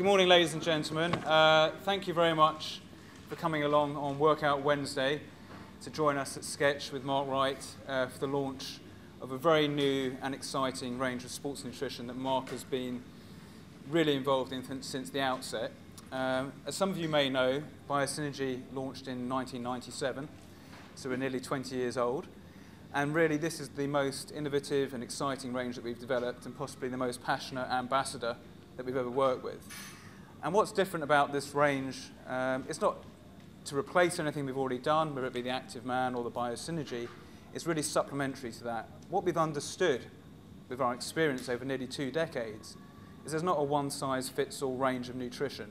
Good morning, ladies and gentlemen. Thank you very much for coming along on Workout Wednesday to join us at Sketch with Mark Wright for the launch of a very new and exciting range of sports nutrition that Mark has been really involved in since the outset. As some of you may know, Biosynergy launched in 1997, so we're nearly 20 years old. And really, this is the most innovative and exciting range that we've developed, and possibly the most passionate ambassador that we've ever worked with. And what's different about this range, it's not to replace anything we've already done, whether it be the Active Man or the Biosynergy. It's really supplementary to that. What we've understood with our experience over nearly 2 decades is there's not a one-size-fits-all range of nutrition.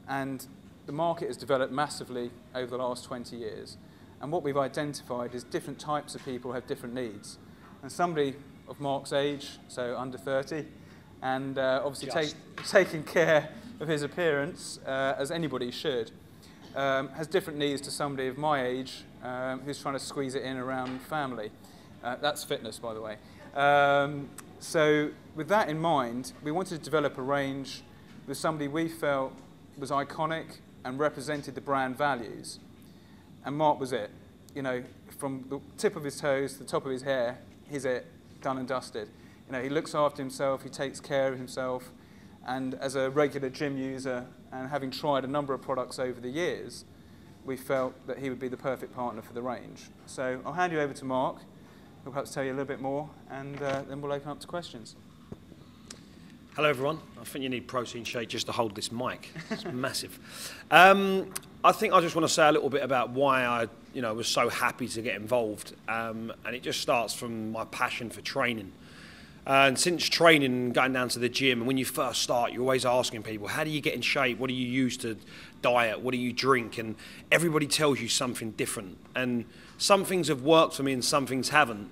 And the market has developed massively over the last 20 years. And what we've identified is different types of people have different needs. And somebody of Mark's age, so under 30, and obviously taking care of his appearance, as anybody should, has different needs to somebody of my age who's trying to squeeze it in around family. That's fitness, by the way. So with that in mind, we wanted to develop a range with somebody we felt was iconic and represented the brand values. And Mark was it. You know, from the tip of his toes to the top of his hair, he's it, done and dusted. You know, he looks after himself, he takes care of himself, and as a regular gym user and having tried a number of products over the years, we felt that he would be the perfect partner for the range. So I'll hand you over to Mark, who'll perhaps tell you a little bit more, and then we'll open up to questions. Hello everyone. I think you need protein shake just to hold this mic. It's massive. I think I just want to say a little bit about why I, was so happy to get involved, and it just starts from my passion for training. And since training and going down to the gym, and when you first start, you're always asking people, how do you get in shape? What do you use to diet? What do you drink? And everybody tells you something different. And some things have worked for me and some things haven't.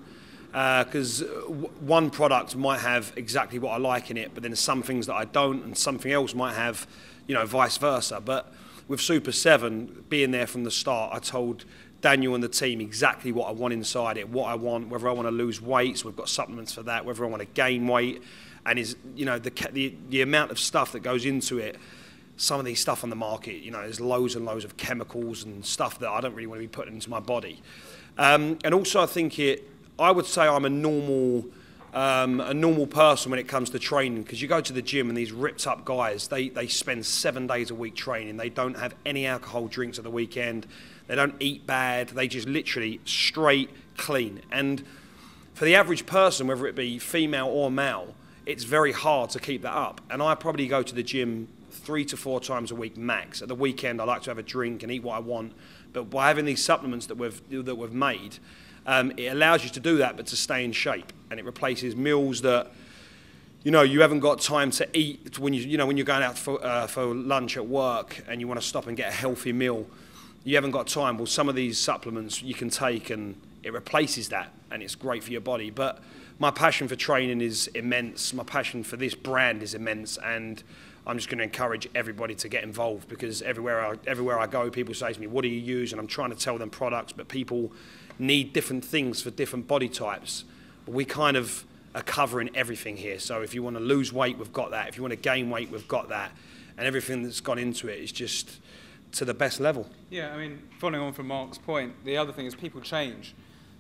Because one product might have exactly what I like in it, but then some things that I don't, and something else might have, vice versa. But with Super7, being there from the start, I told Daniel and the team exactly what I want inside it, what I want, whether I want to lose weight, so we've got supplements for that, whether I want to gain weight, and the amount of stuff that goes into it. Some of these stuff on the market, there's loads and loads of chemicals and stuff that I don't really want to be putting into my body. And also I think I would say I'm a normal person when it comes to training, because you go to the gym and these ripped up guys, they spend 7 days a week training. They don't have any alcohol drinks at the weekend. They don't eat bad. They just literally straight clean. And for the average person, whether it be female or male, it's very hard to keep that up. And I probably go to the gym 3 to 4 times a week max. At the weekend, I like to have a drink and eat what I want. But by having these supplements that we've made, it allows you to do that, but to stay in shape. And it replaces meals that you haven't got time to eat when when you're going out for lunch at work and you want to stop and get a healthy meal. You haven't got time. Well, some of these supplements you can take and it replaces that, and it's great for your body. But my passion for training is immense. My passion for this brand is immense, and I'm just going to encourage everybody to get involved, because everywhere I go, people say to me, what do you use? And I'm trying to tell them products, but people need different things for different body types. But we kind of are covering everything here. So if you want to lose weight, we've got that. If you want to gain weight, we've got that. And everything that's gone into it is just to the best level. Yeah, I mean, following on from Mark's point, the other thing is people change.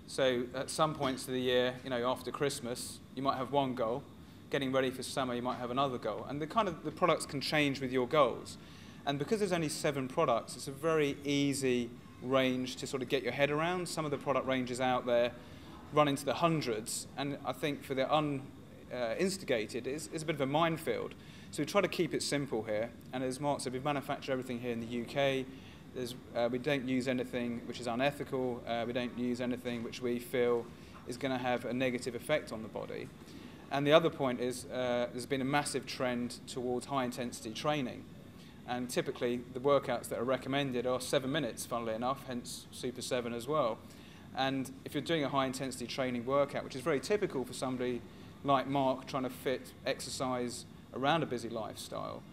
So at some points of the year, after Christmas, you might have one goal. Getting ready for summer, you might have another goal. And the products can change with your goals. And because there's only 7 products, it's a very easy range to sort of get your head around. Some of the product ranges out there run into the hundreds, and I think for the uninstigated, it's a bit of a minefield. So we try to keep it simple here, and as Mark said, we manufacture everything here in the UK. We don't use anything which is unethical. We don't use anything which we feel is going to have a negative effect on the body. And the other point is there's been a massive trend towards high-intensity training. And typically, the workouts that are recommended are 7 minutes, funnily enough, hence Super7 as well. And if you're doing a high-intensity training workout, which is very typical for somebody like Mark trying to fit exercise around a busy lifestyle,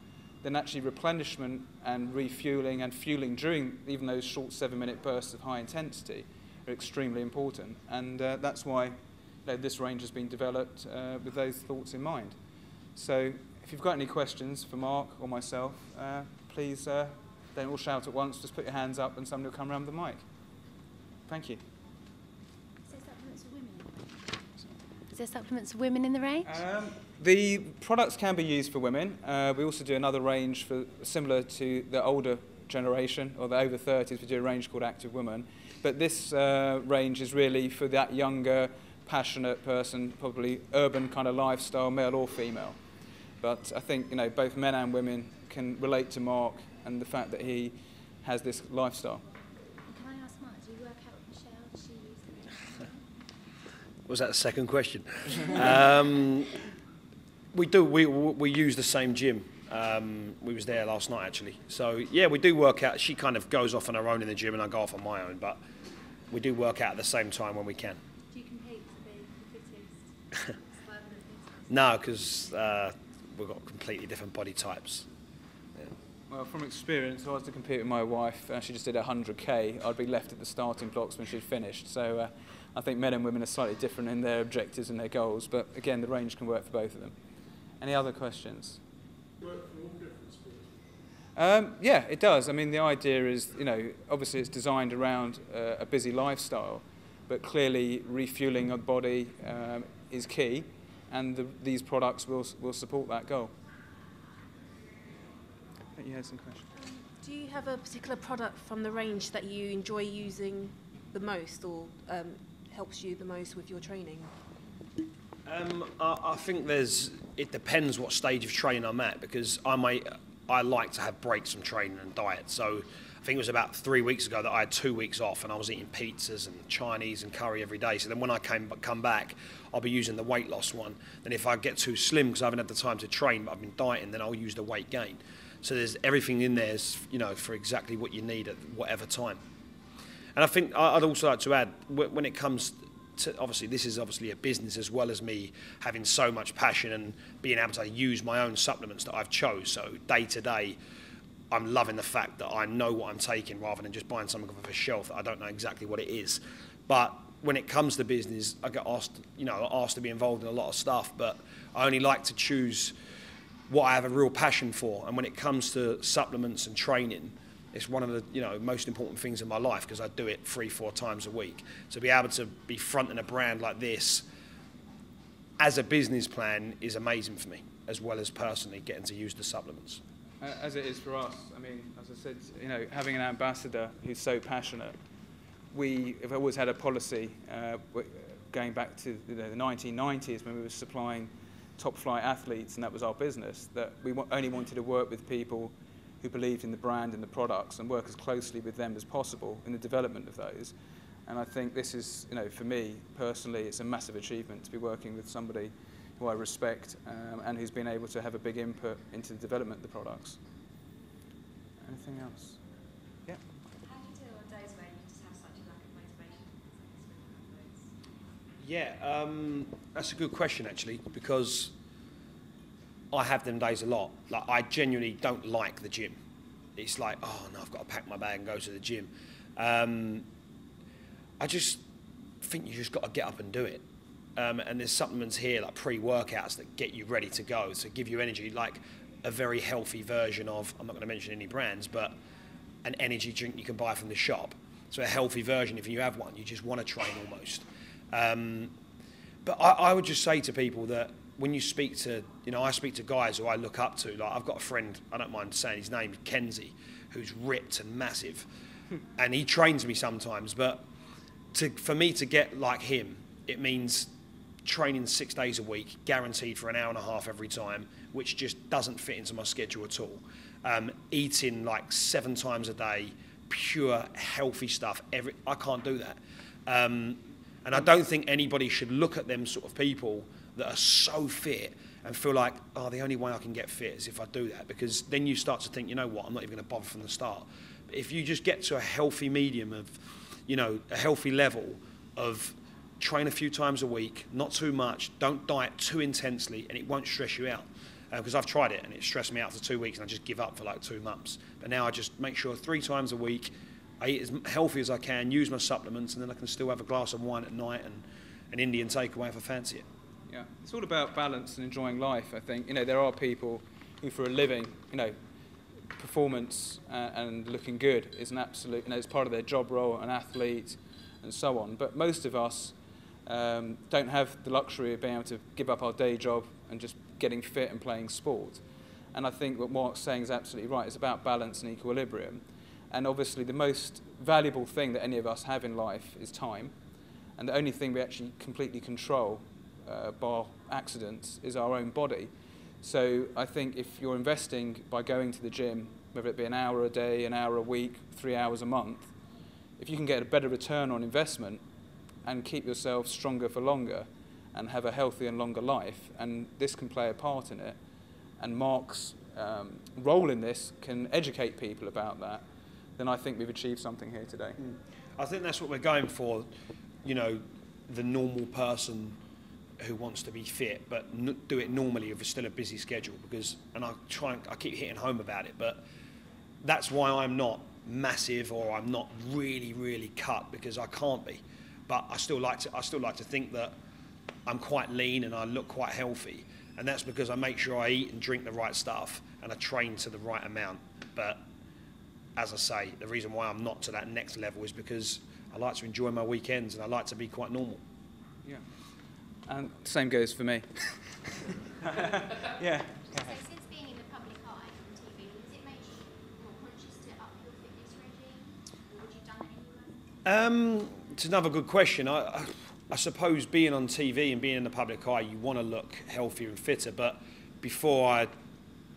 then actually replenishment and refueling and fueling during even those short 7-minute bursts of high intensity are extremely important. And that's why this range has been developed with those thoughts in mind. So if you've got any questions for Mark or myself, please don't all shout at once, just put your hands up and somebody will come around with the mic. Thank you. Is there supplements for women in the range? The products can be used for women. We also do another range for similar to the older generation or the over 30s. We do a range called Active Woman. But this range is really for that younger, passionate person, probably urban kind of lifestyle, male or female. But I think both men and women can relate to Mark and the fact that he has this lifestyle. Can I ask Mark, do you work out with Michelle? Does she use them? Was that a second question? We use the same gym. We was there last night actually. So yeah, we do work out. She kind of goes off on her own in the gym and I go off on my own, but we do work out at the same time when we can. Do you compete to be the fittest? No, because we've got completely different body types. Yeah. Well, from experience, if I was to compete with my wife, she just did 100k, I'd be left at the starting blocks when she'd finished. So I think men and women are slightly different in their objectives and their goals, but again, the range can work for both of them. Any other questions? Work for all different sports? Yeah, it does. I mean, the idea is, obviously it's designed around a busy lifestyle, but clearly refueling a body is key, and these products will support that goal. I think you had some questions. Do you have a particular product from the range that you enjoy using the most or helps you the most with your training? I think it depends what stage of training I'm at, because I like to have breaks from training and diet. So I think it was about 3 weeks ago that I had 2 weeks off and I was eating pizzas and Chinese and curry every day. So then when I come back, I'll be using the weight loss one. Then if I get too slim because I haven't had the time to train, but I've been dieting, then I'll use the weight gain. So there's everything in there, for exactly what you need at whatever time. And I think I'd also like to add, when it comes to, obviously this is obviously a business as well as me having so much passion and being able to use my own supplements that I've chose. So day to day, I'm loving the fact that I know what I'm taking rather than just buying something off a shelf that I don't know exactly what it is. But when it comes to business, I get asked to be involved in a lot of stuff, but I only like to choose what I have a real passion for. And when it comes to supplements and training, it's one of the most important things in my life because I do it 3-4 times a week. To be able to be fronting a brand like this as a business plan is amazing for me, as well as personally getting to use the supplements. As it is for us, I mean, as I said, having an ambassador who's so passionate, we have always had a policy going back to the 1990s when we were supplying top flight athletes, and that was our business, that we only wanted to work with people who believed in the brand and the products and work as closely with them as possible in the development of those. And I think this is, for me personally, it's a massive achievement to be working with somebody who I respect and who's been able to have a big input into the development of the products. Anything else? Yeah. How do you deal on days where you just have such a lack of motivation? Yeah, that's a good question actually, because I have them days a lot. Like, I genuinely don't like the gym. It's like, oh no, I've got to pack my bag and go to the gym. I just think you just got to get up and do it. And there's supplements here like pre-workouts that get you ready to go, to give you energy, like a very healthy version of, I'm not going to mention any brands, but an energy drink you can buy from the shop. So a healthy version, if you have one, you just want to train almost. But I would just say to people that when you speak to, I speak to guys who I look up to. Like, I've got a friend, I don't mind saying his name, Kenzie, who's ripped and massive. And he trains me sometimes, but for me to get like him, it means training 6 days a week, guaranteed for an hour and a half every time, which just doesn't fit into my schedule at all. Eating like 7 times a day, pure healthy stuff. I can't do that. And I don't think anybody should look at them sort of people that are so fit and feel like, oh, the only way I can get fit is if I do that, because then you start to think, you know what, I'm not even going to bother from the start. But if you just get to a healthy medium of, a healthy level of train a few times a week, not too much, don't diet too intensely, and it won't stress you out. Because I've tried it and it stressed me out for 2 weeks and I just give up for like 2 months. But now I just make sure 3 times a week, I eat as healthy as I can, use my supplements, and then I can still have a glass of wine at night and an Indian takeaway if I fancy it. Yeah, it's all about balance and enjoying life, I think. You know, there are people who for a living, you know, performance and looking good is an absolute, you know, it's part of their job role, an athlete and so on. But most of us don't have the luxury of being able to give up our day job and just getting fit and playing sport. And I think what Mark's saying is absolutely right. It's about balance and equilibrium. And obviously the most valuable thing that any of us have in life is time. And the only thing we actually completely control, bar accidents, is our own body. So I think if you're investing by going to the gym, whether it be an hour a day, an hour a week, 3 hours a month, if you can get a better return on investment and keep yourself stronger for longer and have a healthy and longer life, and this can play a part in it, and Mark's role in this can educate people about that, then I think we've achieved something here today. I think that's what we're going for, you know, the normal person who wants to be fit, but do it normally with still a busy schedule. Because, and I keep hitting home about it, but that's why I'm not massive or I'm not really cut, because I can't be. But I still like to think that I'm quite lean and I look quite healthy, and that's because I make sure I eat and drink the right stuff and I train to the right amount. But as I say, the reason why I'm not to that next level is because I like to enjoy my weekends and I like to be quite normal. Yeah, and same goes for me. Yeah. So since being in the public eye on TV, has it made you more conscious to up your fitness regime, or would you done it anyway? It's another good question. I suppose being on TV and being in the public eye, you want to look healthier and fitter. But before I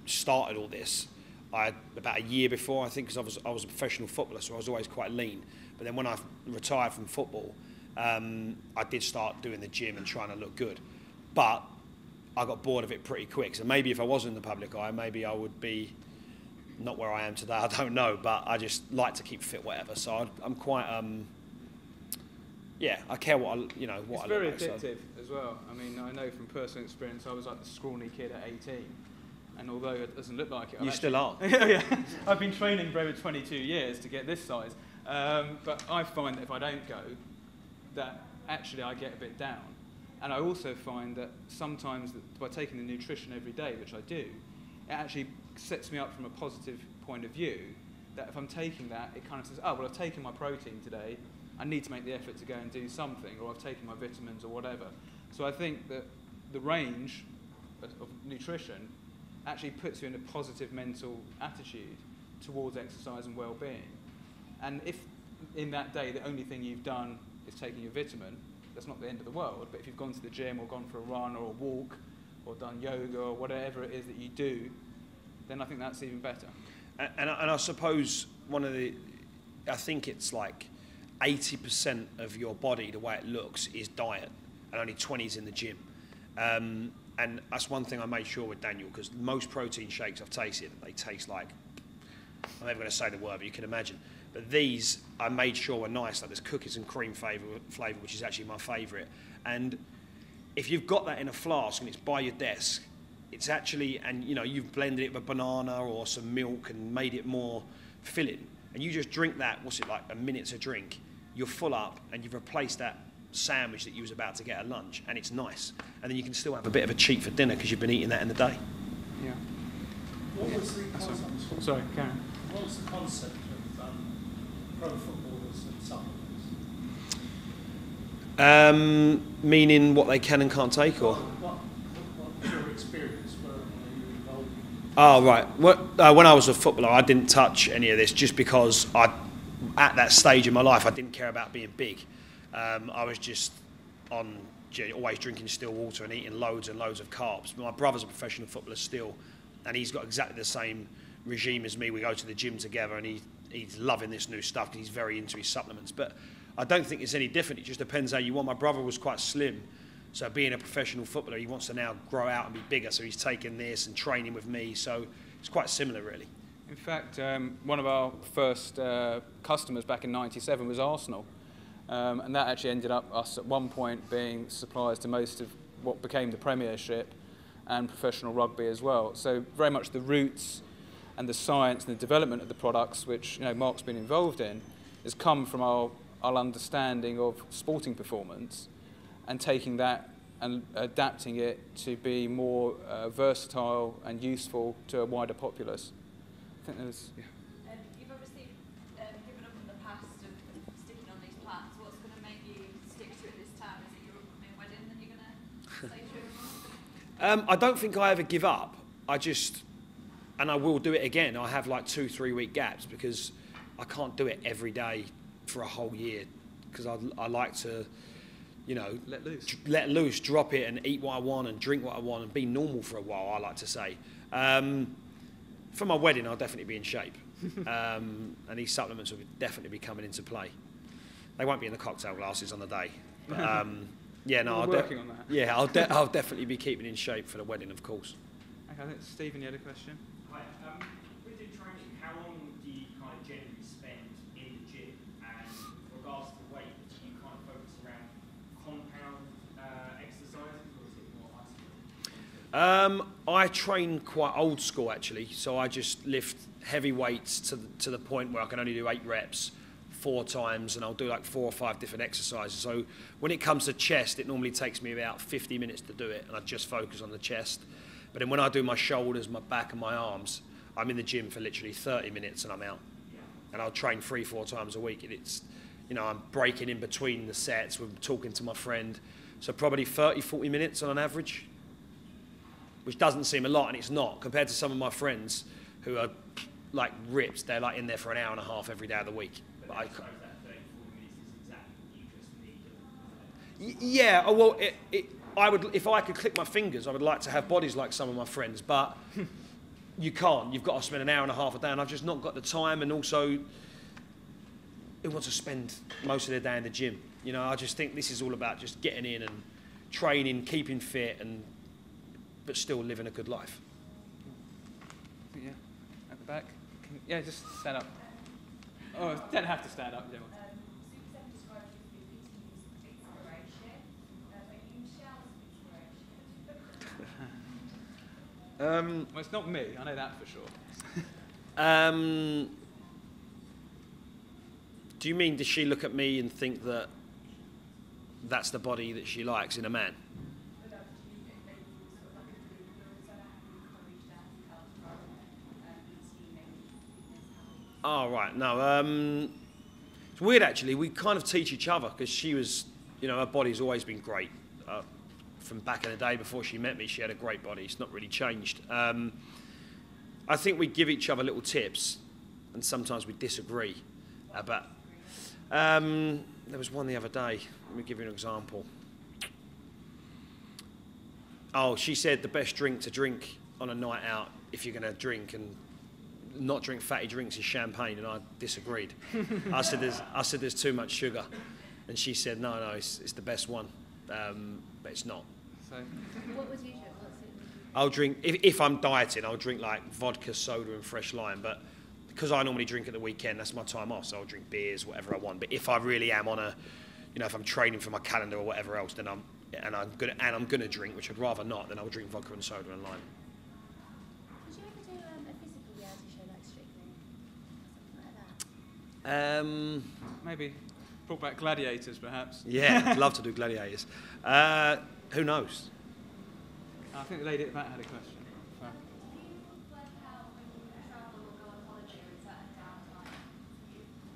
started all this, about a year before, I think, because I was a professional footballer, so I was always quite lean. But then when I retired from football, I did start doing the gym and trying to look good. But I got bored of it pretty quick. So maybe if I was in the public eye, maybe I would be not where I am today. I don't know, but I just like to keep fit, whatever. So I'm quite, yeah, I care what I, you know, what it's I very look like. addictive as well. I mean, I know from personal experience, I was like the scrawny kid at 18. And although it doesn't look like it, You still are. Yeah, I've been training for over 22 years to get this size. But I find that if I don't go, that actually I get a bit down. And I also find that sometimes by taking the nutrition every day, which I do, it actually sets me up from a positive point of view, that if I'm taking that, it kind of says, oh, well, I've taken my protein today, I need to make the effort to go and do something, or I've taken my vitamins or whatever. So I think that the range of nutrition actually puts you in a positive mental attitude towards exercise and well-being. And if in that day the only thing you've done is taking your vitamin, that's not the end of the world. But if you've gone to the gym or gone for a run or a walk or done yoga or whatever it is that you do, then I think that's even better. And I suppose I think it's like 80% of your body, the way it looks, is diet, and only 20 is in the gym. And that's one thing I made sure with Daniel, because most protein shakes I've tasted, they taste like, I'm never going to say the word, but you can imagine. But these, I made sure were nice, like this cookies and cream flavour, which is actually my favourite. And if you've got that in a flask and it's by your desk, it's actually, and you know, you've blended it with a banana or some milk and made it more filling, and you just drink that, what's it like, a minute to drink, you're full up, and you've replaced that sandwich that you was about to get at lunch, and it's nice. And then you can still have a bit of a cheat for dinner because you've been eating that in the day. Yeah. What was the concept? Sorry, Karen. What was the concept of pro footballers and supplements? Meaning what they can and can't take, or? What was your experience? Were you involved? Oh, right. When I was a footballer, I didn't touch any of this just because at that stage in my life, I didn't care about being big. I was just always drinking still water and eating loads and loads of carbs. My brother's a professional footballer still, and he's got exactly the same regime as me. We go to the gym together, and he's loving this new stuff because he's very into his supplements. But I don't think it's any different. It just depends how you want. My brother was quite slim, so being a professional footballer, he wants to now grow out and be bigger, so he's taking this and training with me. So it's quite similar, really. In fact, one of our first customers back in '97 was Arsenal. And that actually ended up us at one point being suppliers to most of what became the Premiership and professional rugby as well. So very much the roots and the science and the development of the products, which Mark's been involved in, has come from our understanding of sporting performance and taking that and adapting it to be more versatile and useful to a wider populace. I think there's... Yeah. You've obviously given up in the past of sticking on these plans. What's going to make you stick to it this time? Is it your upcoming wedding that you're going to stay true? I don't think I ever give up. And I will do it again. I have like 2-3 week gaps because I can't do it every day for a whole year because I like to, you know, let loose, drop it and eat what I want and drink what I want and be normal for a while, I like to say. For my wedding, I'll definitely be in shape. And these supplements will definitely be coming into play. They won't be in the cocktail glasses on the day. But, yeah, no, working on that. Yeah, I'll definitely be keeping in shape for the wedding, of course. Okay, I think Stephen, you had a question? Hi. With your training, how long do you kind of generally spend in the gym? And with regards to weight, do you kind of focus around compound exercises, or is it more isolated? I train quite old school actually, so I just lift heavy weights to the point where I can only do 8 reps 4 times, and I'll do like 4 or 5 different exercises. So when it comes to chest, it normally takes me about 50 minutes to do it, and I just focus on the chest. But then when I do my shoulders, my back and my arms, I'm in the gym for literally 30 minutes and I'm out. And I'll train 3-4 times a week, and it's, you know, I'm breaking in between the sets, we're talking to my friend. So probably 30-40 minutes on an average, which doesn't seem a lot, and it's not. Compared to some of my friends who are like ripped, they're like in there for an hour and a half every day of the week. But I suppose that 30-40 minutes is exactly what you just need. Yeah, oh, well, I would, if I could click my fingers, I would like to have bodies like some of my friends, but you can't. You've got to spend an hour and a half a day, and I've just not got the time, and also who wants to spend most of their day in the gym? You know, I just think this is all about just getting in and training, keeping fit, but still living a good life. Yeah, at the back. Yeah, just stand up. Oh, don't have to stand up. Super7 describes you as inspiration. Are you inspiration? Well, it's not me, I know that for sure. Do you mean, does she look at me and think that that's the body that she likes in a man? Oh, right. No. It's weird, actually. We kind of teach each other because she was, you know, her body's always been great. From back in the day before she met me, she had a great body. It's not really changed. I think we give each other little tips, and sometimes we disagree. But there was one the other day. Let me give you an example. Oh, she said the best drink to drink on a night out, if you're going to drink and not drink fatty drinks, is champagne, and I disagreed. I said there's too much sugar, and she said no, it's the best one, but it's not. So, What would you drink? What's it? I'll drink if I'm dieting. I'll drink like vodka, soda, and fresh lime. But because I normally drink at the weekend, that's my time off. So I'll drink beers, whatever I want. But if I really am on a, you know, if I'm training for my calendar or whatever else, then I'm gonna drink, which I'd rather not. Then I'll drink vodka and soda and lime. Did you ever do a physical reality show like Strictly? Something like that? maybe brought back gladiators, perhaps. Yeah, I'd love to do gladiators. Who knows? I think the lady at the back had a question. Do you work out when you travel or go on holiday, or is that a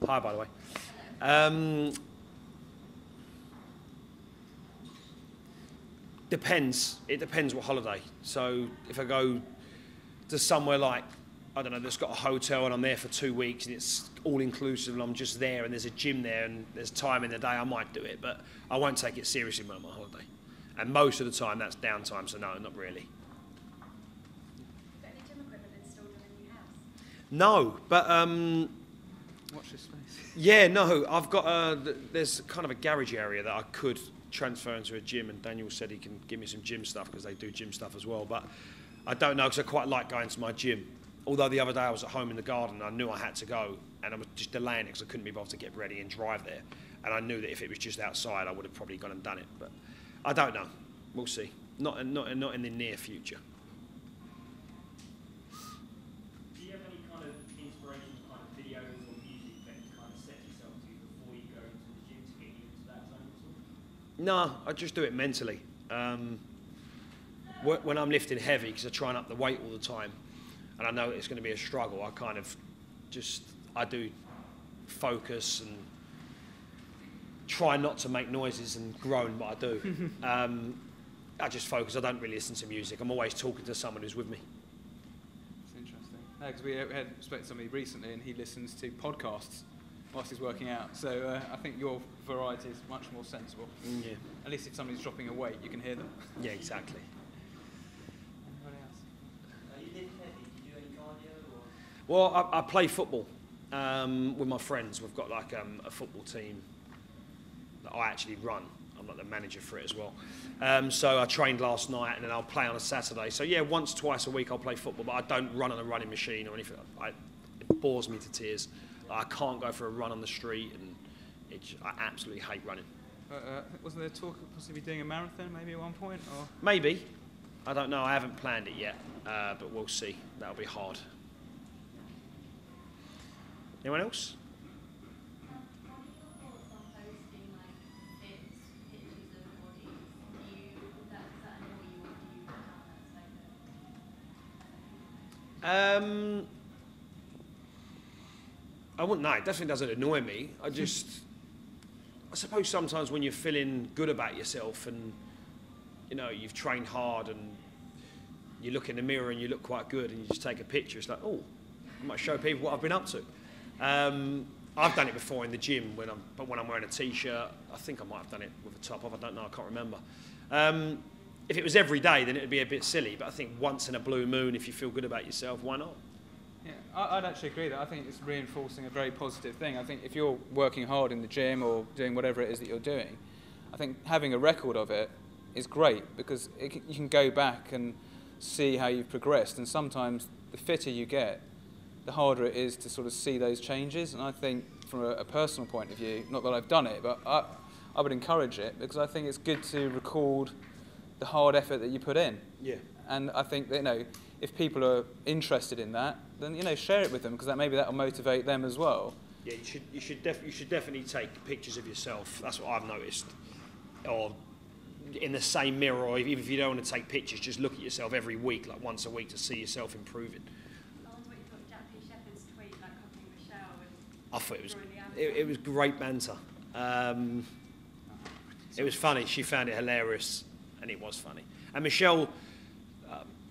downtime? Hi, by the way. Depends. It depends what holiday. So if I go to somewhere like, I don't know, that's got a hotel and I'm there for 2 weeks and it's all inclusive and I'm just there and there's a gym there and there's time in the day, I might do it, but I won't take it seriously when I'm on holiday. And most of the time that's downtime, so no, not really. Is there any gym equipment installed in your house? No, but Watch this space. yeah, no, I've got there's kind of a garage area that I could transfer into a gym, and Daniel said he can give me some gym stuff because they do gym stuff as well, but I don't know because I quite like going to my gym. Although the other day I was at home in the garden and I knew I had to go and I was just delaying it because I couldn't be bothered to get ready and drive there, and I knew that if it was just outside I would have probably gone and done it, but I don't know. We'll see. Not in the near future. Do you have any kind of inspirational kind of videos or music that you kind of set yourself to before you go into the gym to get you into that zone? No, I just do it mentally. When I'm lifting heavy, because I try and up the weight all the time, and I know it's going to be a struggle, I kind of I do focus and try not to make noises and groan, but I do. I just focus. I don't really listen to music. I'm always talking to someone who's with me. It's interesting. Because we had spoke to somebody recently, and he listens to podcasts whilst he's working out. So I think your variety is much more sensible. Yeah. At least if somebody's dropping a weight, you can hear them. Yeah, exactly. Anybody else? You lift heavy, do you do any cardio or? Well, I play football with my friends. We've got like a football team that I actually run. I'm like the manager for it as well. So I trained last night, and then I'll play on a Saturday. So yeah, once, twice a week I'll play football, but I don't run on a running machine or anything. It bores me to tears. I can't go for a run on the street, and I absolutely hate running. Wasn't there talk of possibly doing a marathon maybe at one point? Or? Maybe. I don't know. I haven't planned it yet, but we'll see. That'll be hard. Anyone else? I wouldn't know. It definitely doesn't annoy me. I suppose sometimes when you're feeling good about yourself and, you know, you've trained hard and you look in the mirror and you look quite good and you just take a picture, it's like, oh, I might show people what I've been up to. I've done it before in the gym when I'm wearing a t-shirt. I think I might have done it with a top off. I don't know. I can't remember. If it was every day, then it would be a bit silly. But I think once in a blue moon, if you feel good about yourself, why not? Yeah, I'd actually agree that I think it's reinforcing a very positive thing. I think if you're working hard in the gym or doing whatever it is that you're doing, I think having a record of it is great because you can go back and see how you've progressed. And sometimes the fitter you get, the harder it is to sort of see those changes. And I think from a personal point of view, not that I've done it, but I would encourage it because I think it's good to record the hard effort that you put in. Yeah. And I think that, you know, if people are interested in that, then, you know, share it with them because maybe that'll motivate them as well. Yeah, you should definitely take pictures of yourself. That's what I've noticed. Or in the same mirror, or even if you don't want to take pictures, just look at yourself every week, like once a week, to see yourself improving. I wonder what you thought of Jack P. Shepherd's tweet, like copying Michelle. I thought it was great banter. It was funny. She found it hilarious, and it was funny. And Michelle,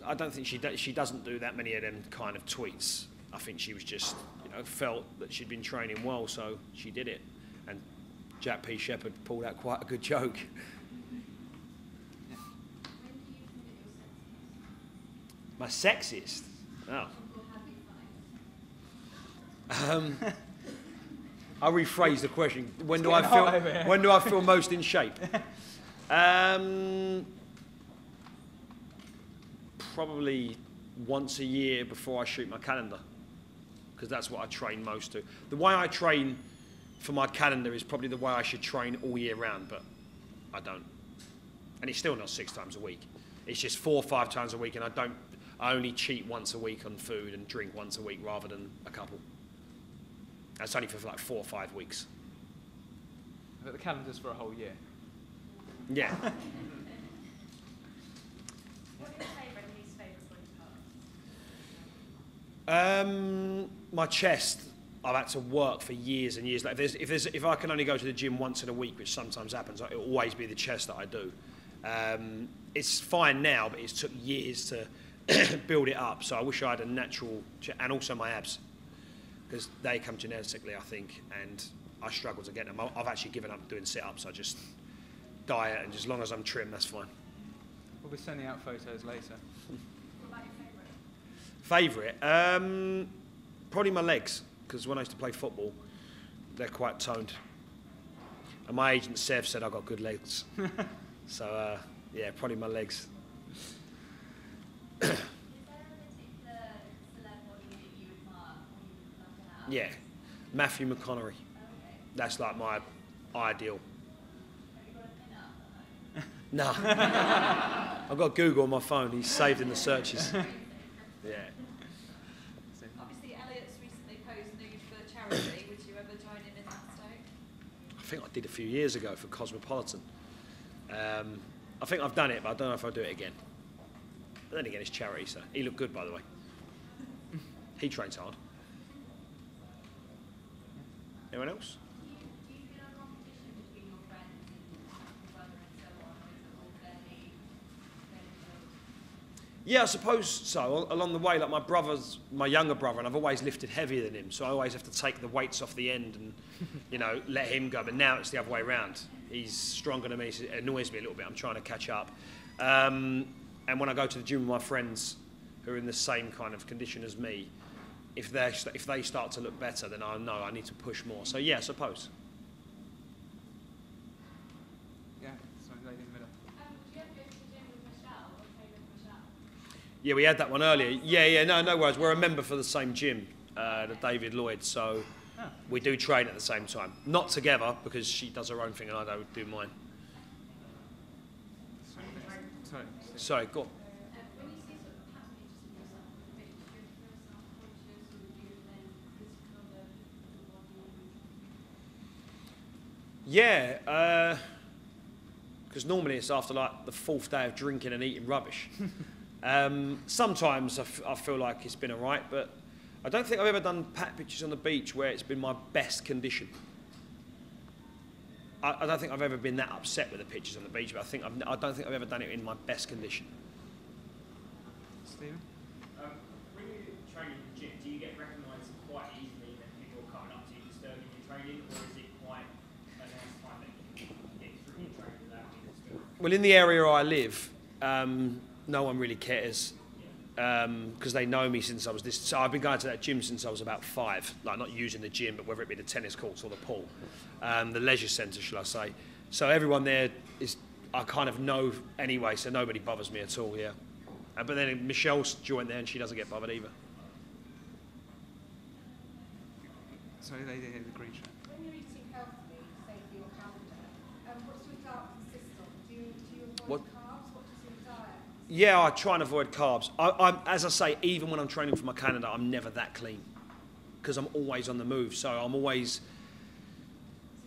I don't think she doesn't do that many of them kind of tweets. I think she was just, you know, felt that she'd been training well, so she did it. And Jack P. Shepherd pulled out quite a good joke. My sexiest? Oh. I'll rephrase the question. When do I feel most in shape? Probably once a year before I shoot my calendar, because that's what I train most to. The way I train for my calendar is probably the way I should train all year round, but I don't. And it's still not 6 times a week. It's just 4 or 5 times a week, and I only cheat once a week on food and drink once a week rather than a couple. That's only for like 4 or 5 weeks. But the calendar's for a whole year. Yeah. What are your favourite and least favourite body parts? My chest, I've had to work for years and years. Like if I can only go to the gym once in a week, which sometimes happens, it'll always be the chest that I do. It's fine now, but it's took years to build it up. So I wish I had a natural, and also my abs, because they come genetically, I think, and I struggle to get them. I've actually given up doing sit-ups. I just diet, and as long as I'm trim, that's fine. We'll be sending out photos later. What about your favourite? Favourite? Probably my legs, because when I used to play football, they're quite toned. And my agent, Sev, said I got good legs. So, yeah, probably my legs. Is there a particular celeb body that you admire or you would love to have? Yeah, Matthew McConaughey. Okay. That's like my ideal. Have you got a pin up? No. I've got Google on my phone. He's saved in the searches. Yeah. Obviously, Elliot's recently posed nude for charity. Would you ever join in that stoke? I think I did a few years ago for Cosmopolitan. I think I've done it, but I don't know if I'll do it again. But then again, it's charity, so he looked good, by the way. He trains hard. Anyone else? Do you feel a competition between your friends and your brother and so on, or is it all fairly chilled? Yeah, I suppose so. Along the way, like my younger brother, and I've always lifted heavier than him, so I always have to take the weights off the end and, you know, let him go. But now it's the other way around. He's stronger than me, so it annoys me a little bit. I'm trying to catch up. And when I go to the gym with my friends who are in the same kind of condition as me, if they start to look better, then I know I need to push more. So yeah, I suppose. Yeah, sorry, lady in the middle. Do you ever go to the gym with Michelle or train with Michelle? Yeah, we had that one earlier. Yeah, no worries. We're a member for the same gym, the David Lloyd, so we do train at the same time. Not together, because she does her own thing and I don't do mine. Sorry, go on. When you see sort of pat pictures of yourself on the page, do you feel self-conscious or do you then physical the body? Yeah, because normally it's after like the 4th day of drinking and eating rubbish. Sometimes I feel like it's been all right, but I don't think I've ever done pat pictures on the beach where it's been my best condition. I don't think I've ever been that upset with the pictures on the beach, but I don't think I've ever done it in my best condition. Stephen? When you train in the gym, do you get recognised quite easily that people are coming up to you disturbing your training, or is it quite a nice time that you can get through your training without being disturbed? Well, in the area I live, no one really cares because they know me since I was this. So I've been going to that gym since I was about 5, like not using the gym, but whether it be the tennis courts or the pool, the leisure centre, shall I say. So everyone there I kind of know anyway, so nobody bothers me at all, yeah. But then Michelle's joined there and she doesn't get bothered either. Sorry, lady here with the green shirt. When you're eating healthily, say for your calendar, what's your diet consist of? Do you avoid What? carbs? What does your diet? Yeah, I try and avoid carbs. As I say, even when I'm training for my calendar, I'm never that clean because I'm always on the move. So I'm always... So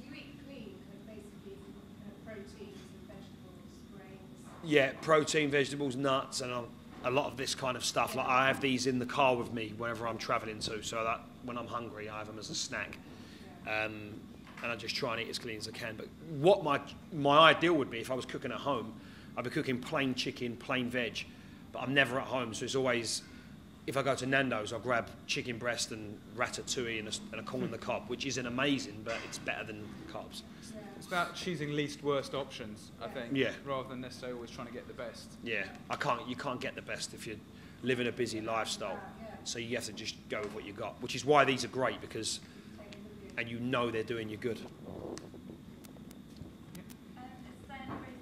you eat clean, kind of basically proteins and vegetables, grains. Yeah, protein, vegetables, nuts, and a lot of this kind of stuff. Like I have these in the car with me wherever I'm travelling to, so that when I'm hungry, I have them as a snack. And I just try and eat as clean as I can. But what my ideal would be if I was cooking at home, I'd be cooking plain chicken, plain veg, but I'm never at home, so it's always, if I go to Nando's, I'll grab chicken breast and ratatouille and a corn on the cob, which isn't amazing, but it's better than carbs. It's about choosing least worst options, I think, Yeah. rather than necessarily always trying to get the best. Yeah, you can't get the best if you're living a busy lifestyle, so you have to just go with what you got, which is why these are great, because, and you know they're doing you good. Is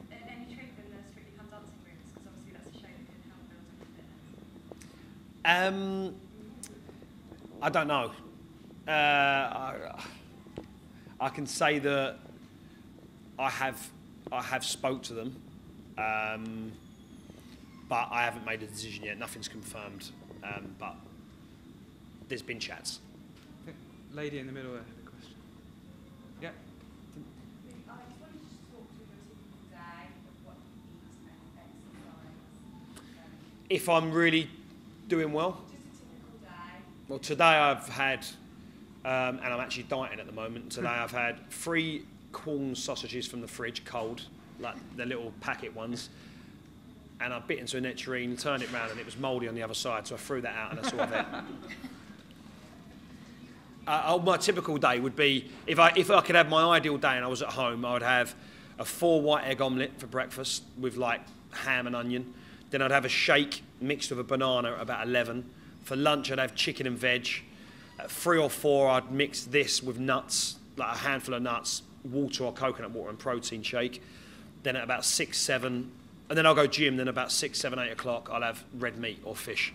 there any truth in the Strictly Come Dancing groups? Because obviously that's a show that can help build up your fitness. I don't know. I can say that I have spoke to them, but I haven't made a decision yet. Nothing's confirmed, but there's been chats. I think lady in the middle there had a question. Yeah. I just wanted to just talk through your typical day of what you eat and exercise. If I'm really doing well, Just a typical day. well, today I've had, and I'm actually dieting at the moment. Today I've had 3 corn sausages from the fridge, cold, like the little packet ones. And I bit into a nectarine, turned it round, and it was mouldy on the other side, so I threw that out and that's all I've had. My typical day would be, if I could have my ideal day and I was at home, I would have a 4 white egg omelette for breakfast with like ham and onion. Then I'd have a shake mixed with a banana at about 11. For lunch, I'd have chicken and veg. At 3 or 4, I'd mix this with nuts, like a handful of nuts, water or coconut water and protein shake. Then at about 6, 7, and then I'll go gym. Then about 6, 7, 8 o'clock, I'll have red meat or fish.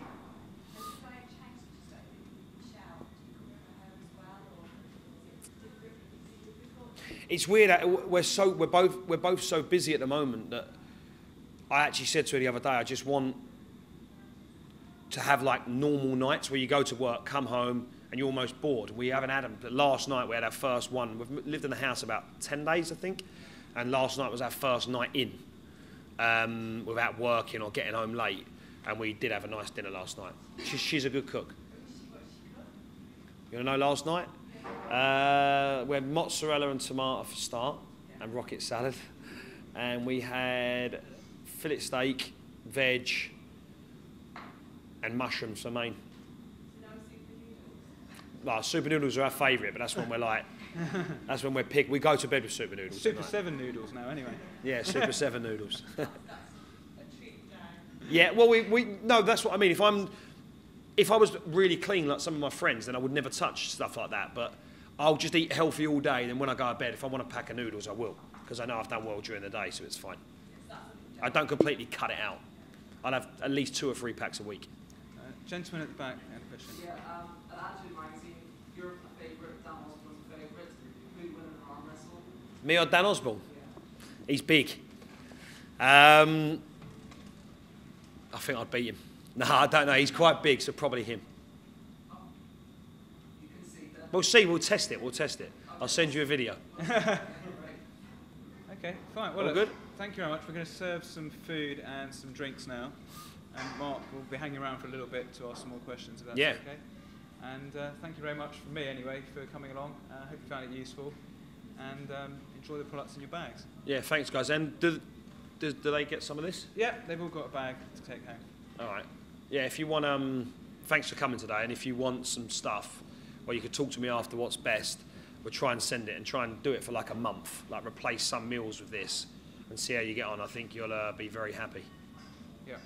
Has your diet changed just like with Michelle? Do you cook for her as well, or is it different? It's weird. We're both so busy at the moment that I actually said to her the other day, I just want to have like normal nights where you go to work, come home, and you're almost bored. We haven't had them. But last night we had our first one. We've lived in the house about 10 days, I think, and last night was our first night in. without working or getting home late, and we did have a nice dinner last night. She's a good cook. You want to know last night? We had mozzarella and tomato for start, and rocket salad, and we had fillet steak, veg, and mushrooms for main. Well, super noodles are our favourite, but that's when we're like, that's when we're picked. We go to bed with super noodles. Super7 noodles now, anyway. Yeah, Super7 noodles. Yeah, well, no, that's what I mean. If I was really clean like some of my friends, then I would never touch stuff like that. But I'll just eat healthy all day. Then when I go to bed, if I want a pack of noodles, I will, because I know I've done well during the day, so it's fine. I don't completely cut it out. I'll have at least 2 or 3 packs a week. Gentleman at the back had a question. Yeah, at Attitude Magazine, your favourite, Dan Osborne's favourite, who win an arm wrestle? Me or Dan Osborne? Yeah. He's big. I think I'd beat him. No, I don't know. He's quite big, so probably him. You can see that. We'll see. We'll test it. I'll send you a video. Okay, fine. Well, All look, good? thank you very much. We're going to serve some food and some drinks now. And Mark will be hanging around for a little bit to ask some more questions, if that's Yeah. okay. And thank you very much from me, anyway, for coming along. I hope you found it useful. And enjoy the products in your bags. Yeah, thanks, guys. And do they get some of this? Yeah, they've all got a bag to take home. All right. Yeah, if you want, thanks for coming today. And if you want some stuff, or you could talk to me after what's best, we'll try and send it and try and do it for like a month. Like replace some meals with this and see how you get on. I think you'll be very happy. Yeah.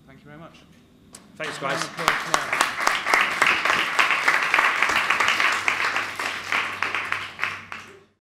Thank you very much. Thanks, guys. Round of applause, Mark.